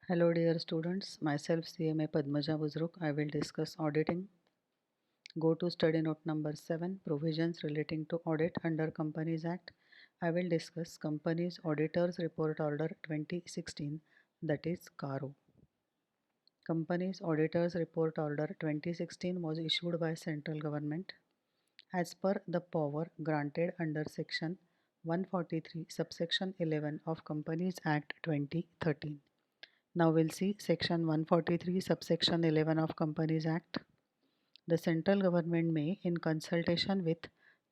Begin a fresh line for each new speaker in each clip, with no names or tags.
Hello dear students, myself CMA Padmaja Buzruk. I will discuss auditing. Go to study note number 7, provisions relating to audit under Companies Act. I will discuss Companies Auditors Report Order 2016, that is CARO. Companies Auditors Report Order 2016 was issued by central government as per the power granted under section 143 subsection 11 of Companies Act 2013. Now we'll see section 143 subsection 11 of Companies Act. The central government may, in consultation with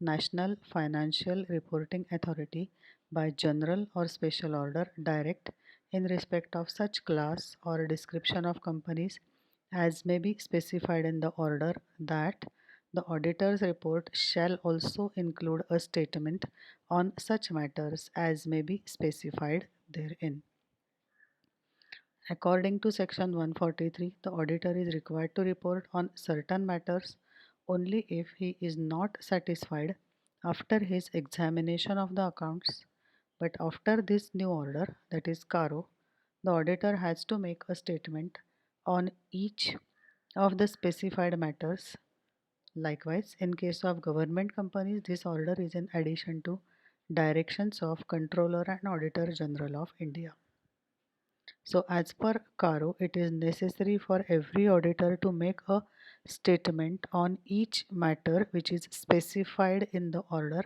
National Financial Reporting Authority by general or special order, direct in respect of such class or description of companies as may be specified in the order that the auditor's report shall also include a statement on such matters as may be specified therein. According to section 143, the auditor is required to report on certain matters only if he is not satisfied after his examination of the accounts. But after this new order, that is CARO, the auditor has to make a statement on each of the specified matters. Likewise, in case of government companies, this order is in addition to directions of Controller and Auditor General of India. So as per CARO, it is necessary for every auditor to make a statement on each matter which is specified in the order.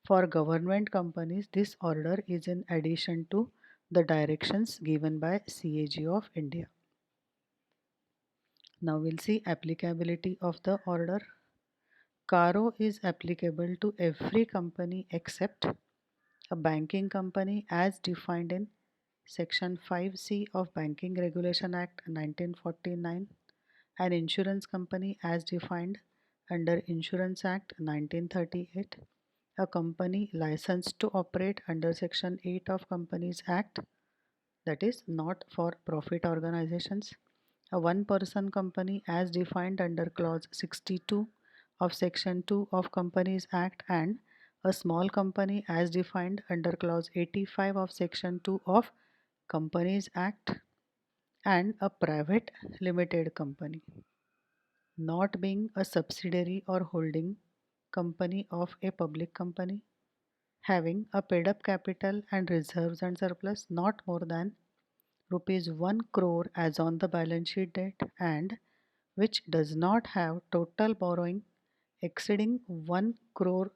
For government companies, this order is in addition to the directions given by CAG of India. Now we'll see applicability of the order. CARO is applicable to every company except a banking company as defined in Section 5C of Banking Regulation Act 1949, an insurance company as defined under Insurance Act 1938, a company licensed to operate under Section 8 of Companies Act, that is not for profit organizations, a one-person company as defined under Clause 62 of Section 2 of Companies Act, and a small company as defined under Clause 85 of Section 2 of Companies Act, and a private limited company, not being a subsidiary or holding company of a public company, having a paid up capital and reserves and surplus not more than rupees 1 crore as on the balance sheet date, and which does not have total borrowing exceeding 1 crore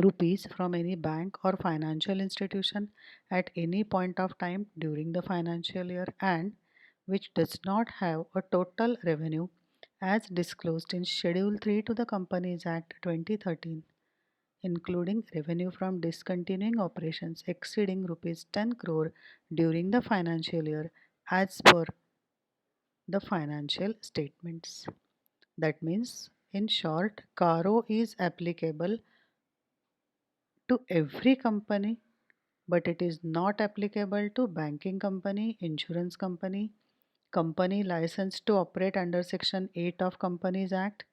rupees from any bank or financial institution at any point of time during the financial year, and which does not have a total revenue as disclosed in Schedule 3 to the Companies Act 2013, including revenue from discontinuing operations exceeding rupees 10 crore during the financial year as per the financial statements. That means, in short, CARO is applicable to every company, but it is not applicable to banking company, insurance company, company licensed to operate under Section 8 of Companies Act.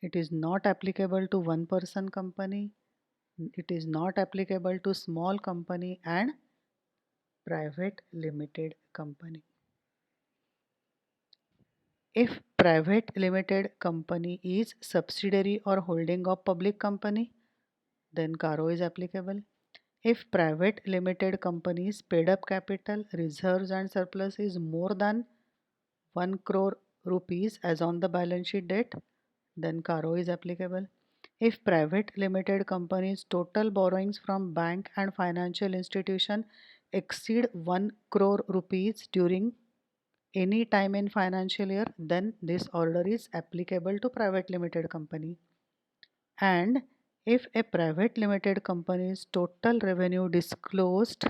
It is not applicable to one person company. It is not applicable to small company and private limited company. If private limited company is subsidiary or holding of public company, then CARO is applicable. If private limited company's paid up capital, reserves and surplus is more than 1 crore rupees as on the balance sheet date, then CARO is applicable. If private limited company's total borrowings from bank and financial institution exceed 1 crore rupees during any time in financial year, then this order is applicable to private limited company. And if a private limited company's total revenue disclosed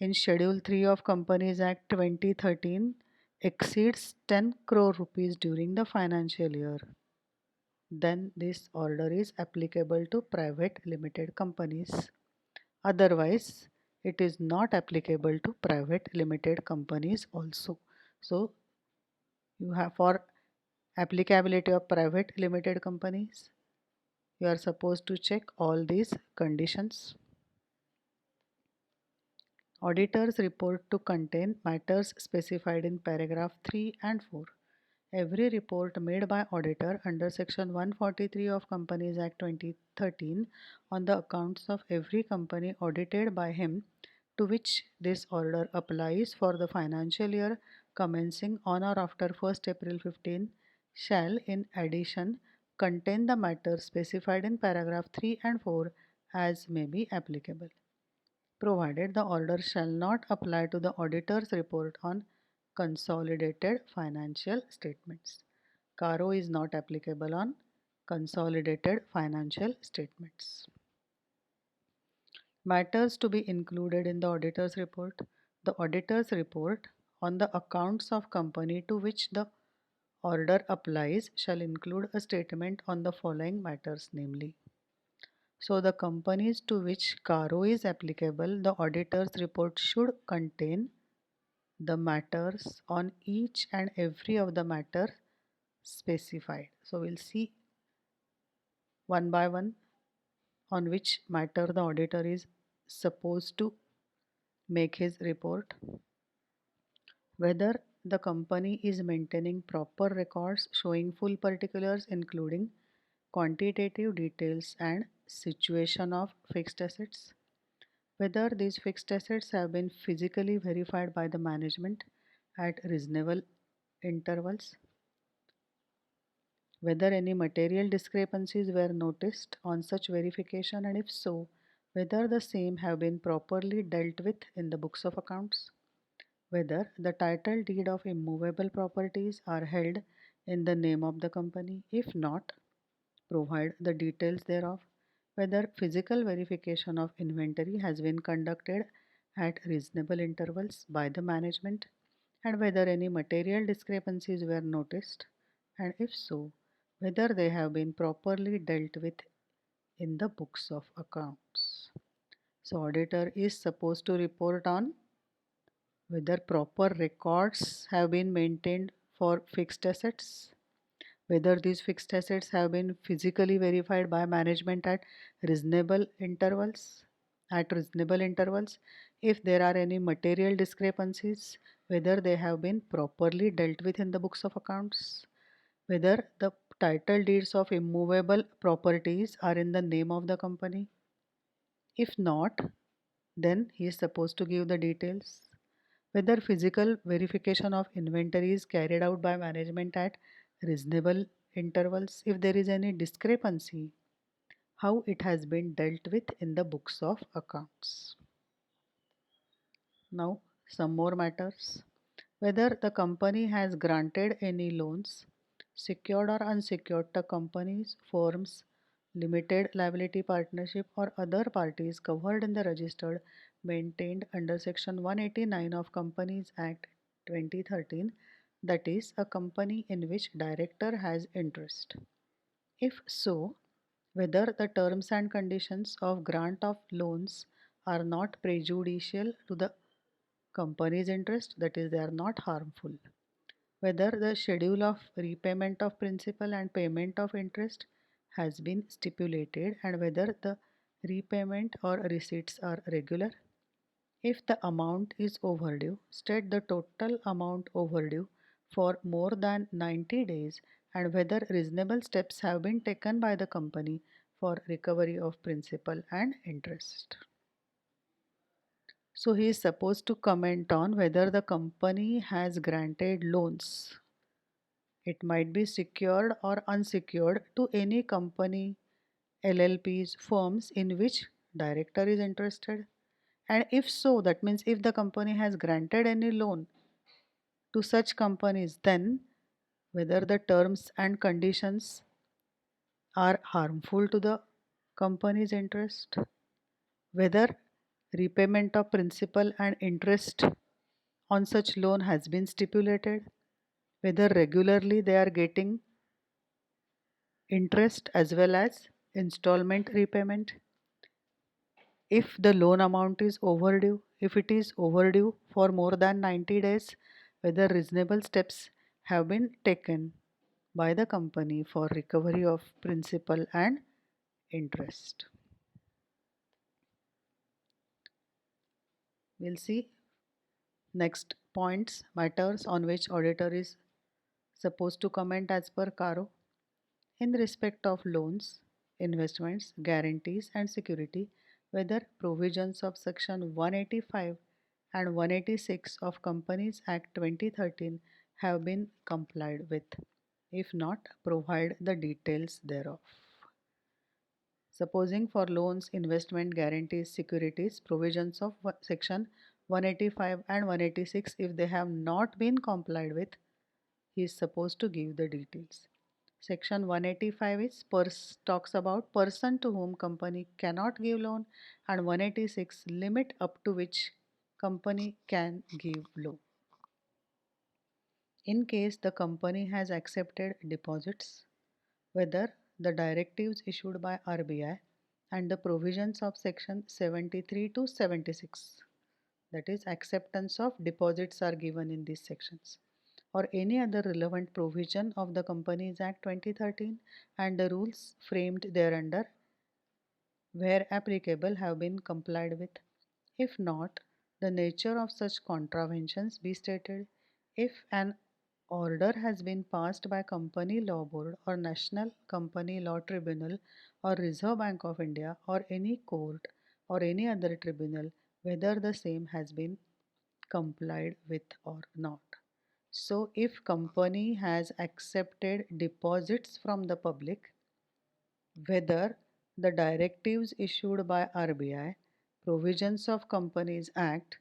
in Schedule 3 of Companies Act 2013 exceeds 10 crore rupees during the financial year, then this order is applicable to private limited companies. Otherwise, it is not applicable to private limited companies also. So, you have for applicability of private limited companies, you are supposed to check all these conditions. Auditor's report to contain matters specified in paragraph 3 and 4. Every report made by auditor under section 143 of Companies Act 2013 on the accounts of every company audited by him to which this order applies for the financial year commencing on or after 1st April 15 shall in addition contain the matters specified in paragraph 3 and 4 as may be applicable, provided the order shall not apply to the auditor's report on consolidated financial statements. CARO is not applicable on consolidated financial statements. Matters to be included in the auditor's report. The auditor's report on the accounts of company to which the order applies shall include a statement on the following matters, namely. So the companies to which CARO is applicable, the auditor's report should contain the matters on each and every of the matter specified. So we'll see one by one on which matter the auditor is supposed to make his report. Whether the company is maintaining proper records showing full particulars including quantitative details and situation of fixed assets. Whether these fixed assets have been physically verified by the management at reasonable intervals. Whether any material discrepancies were noticed on such verification, and if so, whether the same have been properly dealt with in the books of accounts. Whether the title deed of immovable properties are held in the name of the company. If not, provide the details thereof. Whether physical verification of inventory has been conducted at reasonable intervals by the management, and whether any material discrepancies were noticed, and if so, whether they have been properly dealt with in the books of accounts. So auditor is supposed to report on whether proper records have been maintained for fixed assets, whether these fixed assets have been physically verified by management at reasonable intervals, if there are any material discrepancies, whether they have been properly dealt with in the books of accounts, whether the title deeds of immovable properties are in the name of the company. If not, then he is supposed to give the details. Whether physical verification of inventory is carried out by management at reasonable intervals. If there is any discrepancy, how it has been dealt with in the books of accounts. Now, some more matters. Whether the company has granted any loans, secured or unsecured, to companies, firms, limited liability partnership or other parties covered in the registered maintained under section 189 of Companies Act 2013, that is a company in which director has interest. If so, whether the terms and conditions of grant of loans are not prejudicial to the company's interest, that is, they are not harmful. Whether the schedule of repayment of principal and payment of interest has been stipulated, and whether the repayment or receipts are regular. If the amount is overdue, state the total amount overdue for more than 90 days and whether reasonable steps have been taken by the company for recovery of principal and interest. So he is supposed to comment on whether the company has granted loans. It might be secured or unsecured to any company, LLPs, firms in which director is interested. And if so, that means if the company has granted any loan to such companies, then whether the terms and conditions are harmful to the company's interest, whether repayment of principal and interest on such loan has been stipulated, whether regularly they are getting interest as well as installment repayment. If the loan amount is overdue, if it is overdue for more than 90 days, whether reasonable steps have been taken by the company for recovery of principal and interest. We'll see next points matters on which auditor is supposed to comment as per CARO. In respect of loans, investments, guarantees and security, whether provisions of section 185 and 186 of Companies Act 2013 have been complied with. If not, provide the details thereof. Supposing for loans, investment, guarantees, securities, provisions of section 185 and 186, if they have not been complied with, he is supposed to give the details. Section 185 is talks about person to whom company cannot give loan, and 186 limit up to which company can give loan. In case the company has accepted deposits, whether the directives issued by RBI and the provisions of section 73 to 76, that is acceptance of deposits are given in these sections, or any other relevant provision of the Companies Act 2013 and the rules framed thereunder, where applicable, have been complied with. If not, the nature of such contraventions be stated. If an order has been passed by Company Law Board or National Company Law Tribunal or Reserve Bank of India or any court or any other tribunal, whether the same has been complied with or not. So if company has accepted deposits from the public, whether the directives issued by RBI, provisions of Companies Act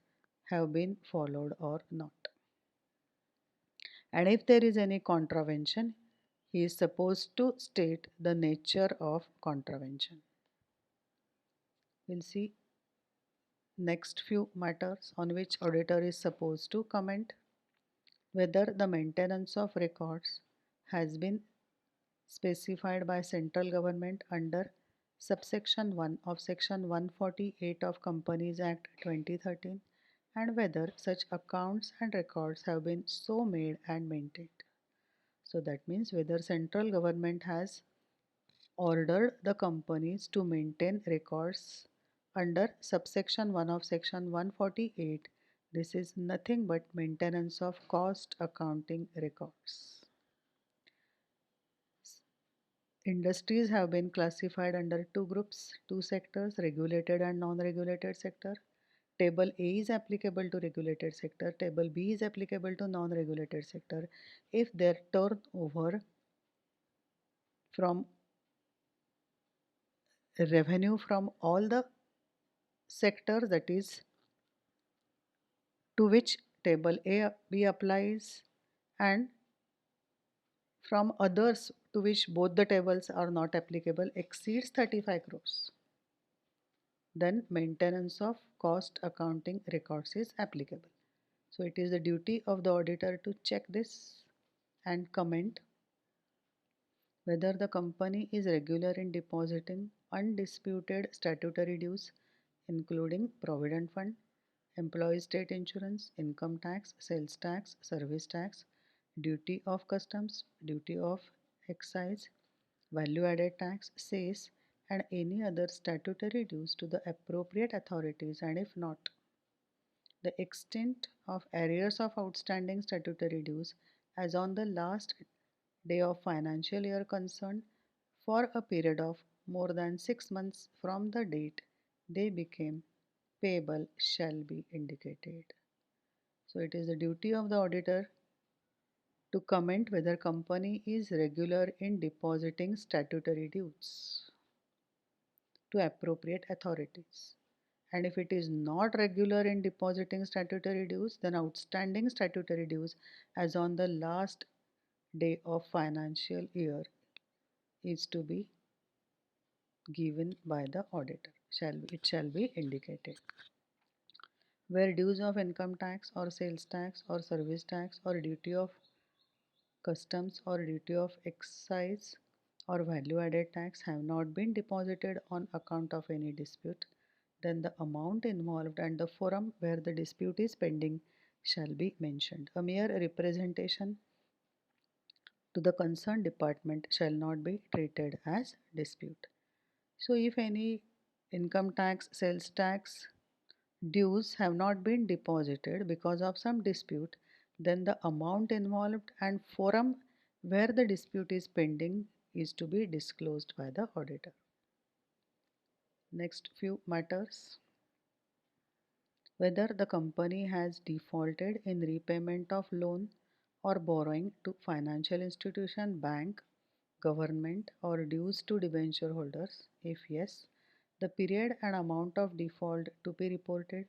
have been followed or not. And if there is any contravention, he is supposed to state the nature of contravention. We'll see next few matters on which auditor is supposed to comment. Whether the maintenance of records has been specified by central government under subsection 1 of section 148 of Companies Act 2013, and whether such accounts and records have been so made and maintained. So that means whether central government has ordered the companies to maintain records under subsection 1 of section 148. This is nothing but maintenance of cost accounting records. Industries have been classified under two groups, two sectors, regulated and non-regulated sector. Table A is applicable to regulated sector, table B is applicable to non-regulated sector if their turnover from revenue from all the sectors, that is to which table A B applies, and from others to which both the tables are not applicable, exceeds 35 crores, then maintenance of cost accounting records is applicable. So it is the duty of the auditor to check this and comment whether the company is regular in depositing undisputed statutory dues, including provident fund, employee state insurance, income tax, sales tax, service tax, duty of customs, duty of excise, value added tax, cess, and any other statutory dues to the appropriate authorities, and if not, the extent of arrears of outstanding statutory dues as on the last day of financial year concerned for a period of more than 6 months from the date they became payable shall be indicated. So it is the duty of the auditor to comment whether company is regular in depositing statutory dues to appropriate authorities. And if it is not regular in depositing statutory dues, then outstanding statutory dues as on the last day of financial year is to be given by the auditor. It shall be indicated. Where dues of income tax or sales tax or service tax or duty of customs or duty of excise or value added tax have not been deposited on account of any dispute, then the amount involved and the forum where the dispute is pending shall be mentioned. A mere representation to the concerned department shall not be treated as dispute. So if any income tax, sales tax, dues have not been deposited because of some dispute, then the amount involved and forum where the dispute is pending is to be disclosed by the auditor. Next few matters: whether the company has defaulted in repayment of loan or borrowing to financial institution, bank, government, or dues to debenture holders. If yes, the period and amount of default to be reported.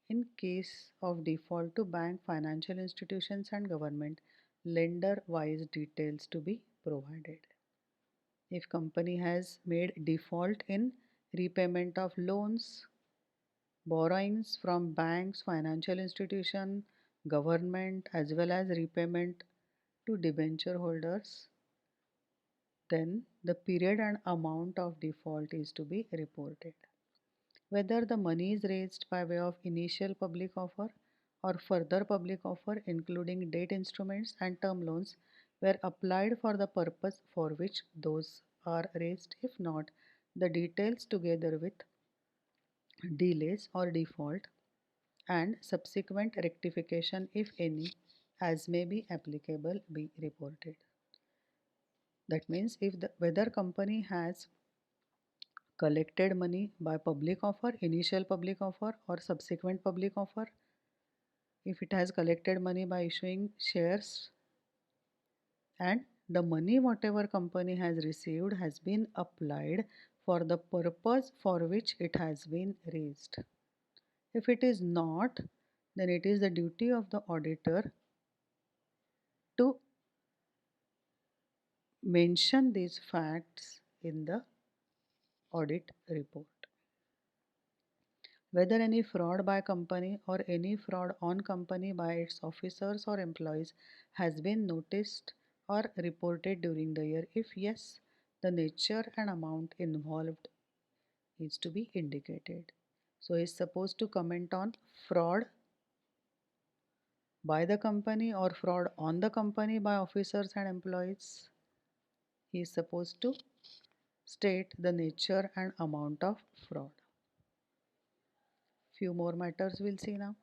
In case of default to bank, financial institutions and government, lender-wise details to be provided. If company has made default in repayment of loans, borrowings from banks, financial institution, government, as well as repayment to debenture holders, then the period and amount of default is to be reported. Whether the money is raised by way of initial public offer or further public offer, including debt instruments and term loans, were applied for the purpose for which those are raised. If not, the details together with delays or default and subsequent rectification, if any, as may be applicable, be reported. That means if the whether company has collected money by public offer, initial public offer, or subsequent public offer, if it has collected money by issuing shares, and the money whatever company has received has been applied for the purpose for which it has been raised. If it is not, then it is the duty of the auditor to mention these facts in the audit report. Whether any fraud by company or any fraud on company by its officers or employees has been noticed or reported during the year. If yes, the nature and amount involved is to be indicated. So he is supposed to comment on fraud by the company or fraud on the company by officers and employees. He is supposed to state the nature and amount of fraud. Few more matters we'll see now.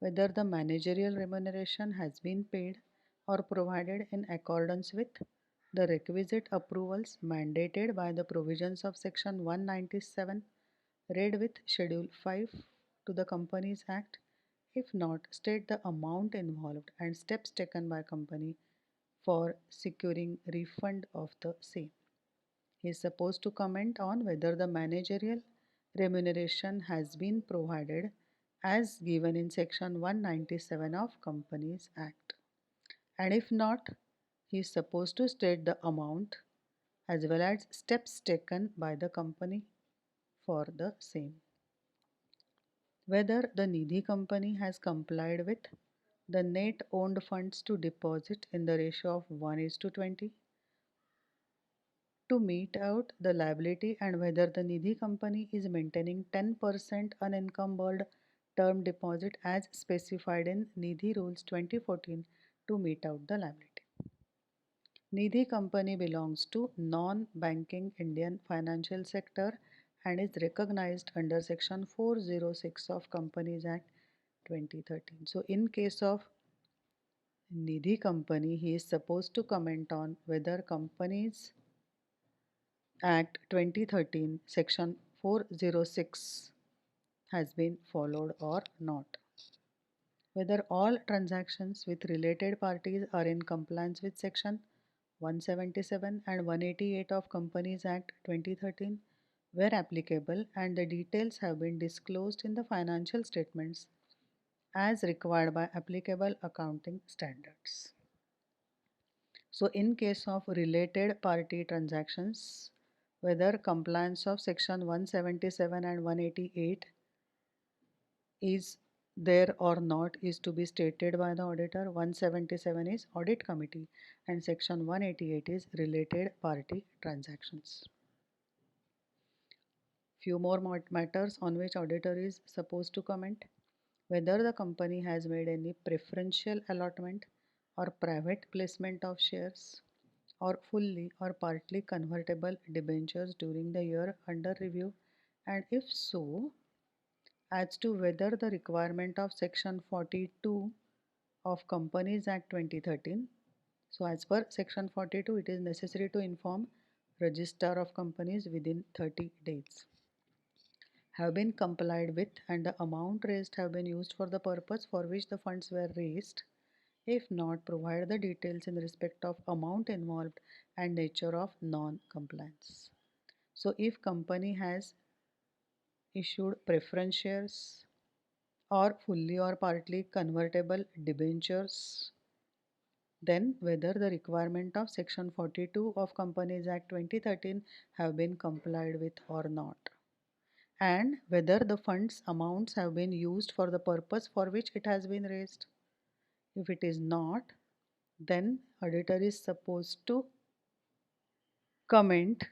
Whether the managerial remuneration has been paid or provided in accordance with the requisite approvals mandated by the provisions of Section 197 read with Schedule 5 to the Companies Act. If not, state the amount involved and steps taken by company for securing refund of the same. He is supposed to comment on whether the managerial remuneration has been provided as given in Section 197 of Companies Act. And if not, he is supposed to state the amount as well as steps taken by the company for the same. Whether the Nidhi company has complied with the net owned funds to deposit in the ratio of 1:20 to meet out the liability, and whether the Nidhi company is maintaining 10% unencumbered term deposit as specified in Nidhi Rules 2014 to meet out the liability. Nidhi company belongs to non-banking Indian financial sector and is recognized under Section 406 of Companies Act 2013. So in case of Nidhi company, he is supposed to comment on whether Companies Act 2013 Section 406 has been followed or not. Whether all transactions with related parties are in compliance with Section 177 and 188 of Companies Act 2013 where applicable, and the details have been disclosed in the financial statements as required by applicable accounting standards. So in case of related party transactions, whether compliance of Section 177 and 188 is there or not is to be stated by the auditor. 177 is audit committee and Section 188 is related party transactions. Few more matters on which auditor is supposed to comment: whether the company has made any preferential allotment or private placement of shares or fully or partly convertible debentures during the year under review, and if so, as to whether the requirement of Section 42 of Companies Act 2013. So as per Section 42, it is necessary to inform Registrar of Companies within 30 days. Have been complied with and the amount raised have been used for the purpose for which the funds were raised. If not, provide the details in respect of amount involved and nature of non-compliance. So if company has issued preference shares or fully or partly convertible debentures, then whether the requirement of Section 42 of Companies Act 2013 have been complied with or not, and whether the funds amounts have been used for the purpose for which it has been raised. If it is not, then auditor is supposed to comment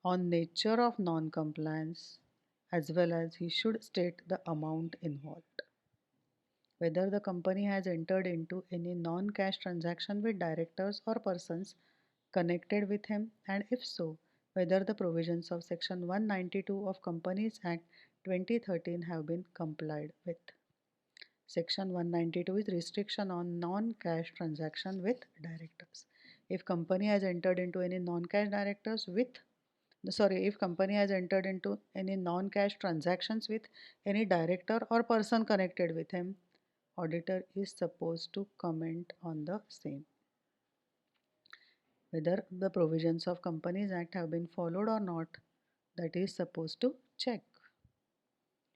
on nature of non-compliance as well as he should state the amount involved. Whether the company has entered into any non-cash transaction with directors or persons connected with him, and if so, whether the provisions of Section 192 of Companies Act 2013 have been complied with. Section 192 is restriction on non-cash transaction with directors. If company has entered into any non-cash directors with if company has entered into any non-cash transactions with any director or person connected with him, auditor is supposed to comment on the same. Whether the provisions of Companies Act have been followed or not, that is supposed to check.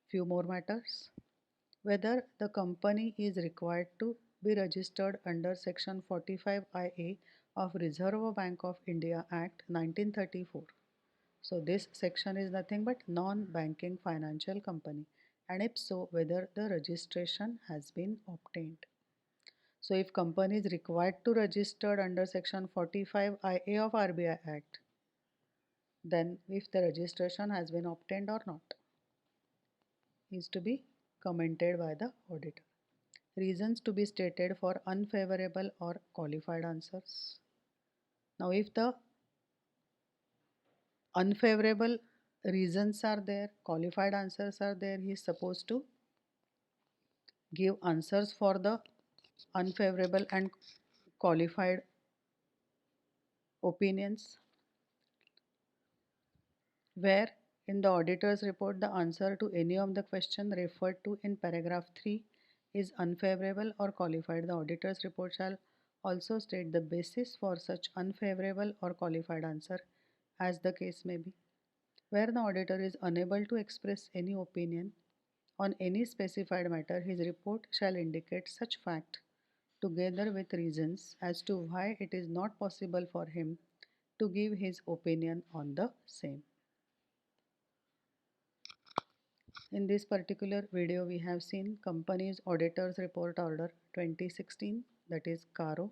Few more matters. Whether the company is required to be registered under Section 45 IA of Reserve Bank of India Act 1934. So this section is nothing but non-banking financial company, and if so, whether the registration has been obtained. So if company is required to register under Section 45 IA of RBI Act, then if the registration has been obtained or not is to be commented by the auditor. Reasons to be stated for unfavorable or qualified answers. Now if the unfavorable reasons are there, qualified answers are there, he is supposed to give answers for the unfavorable and qualified opinions, where in the auditor's report the answer to any of the question referred to in paragraph 3 is unfavorable or qualified. The auditor's report shall also state the basis for such unfavorable or qualified answer as the case may be. Where the auditor is unable to express any opinion on any specified matter, his report shall indicate such fact together with reasons as to why it is not possible for him to give his opinion on the same. In this particular video, we have seen Companies Auditors Report Order 2016, that is CARO,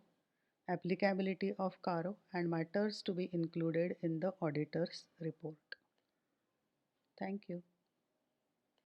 applicability of CARO, and matters to be included in the auditor's report. Thank you.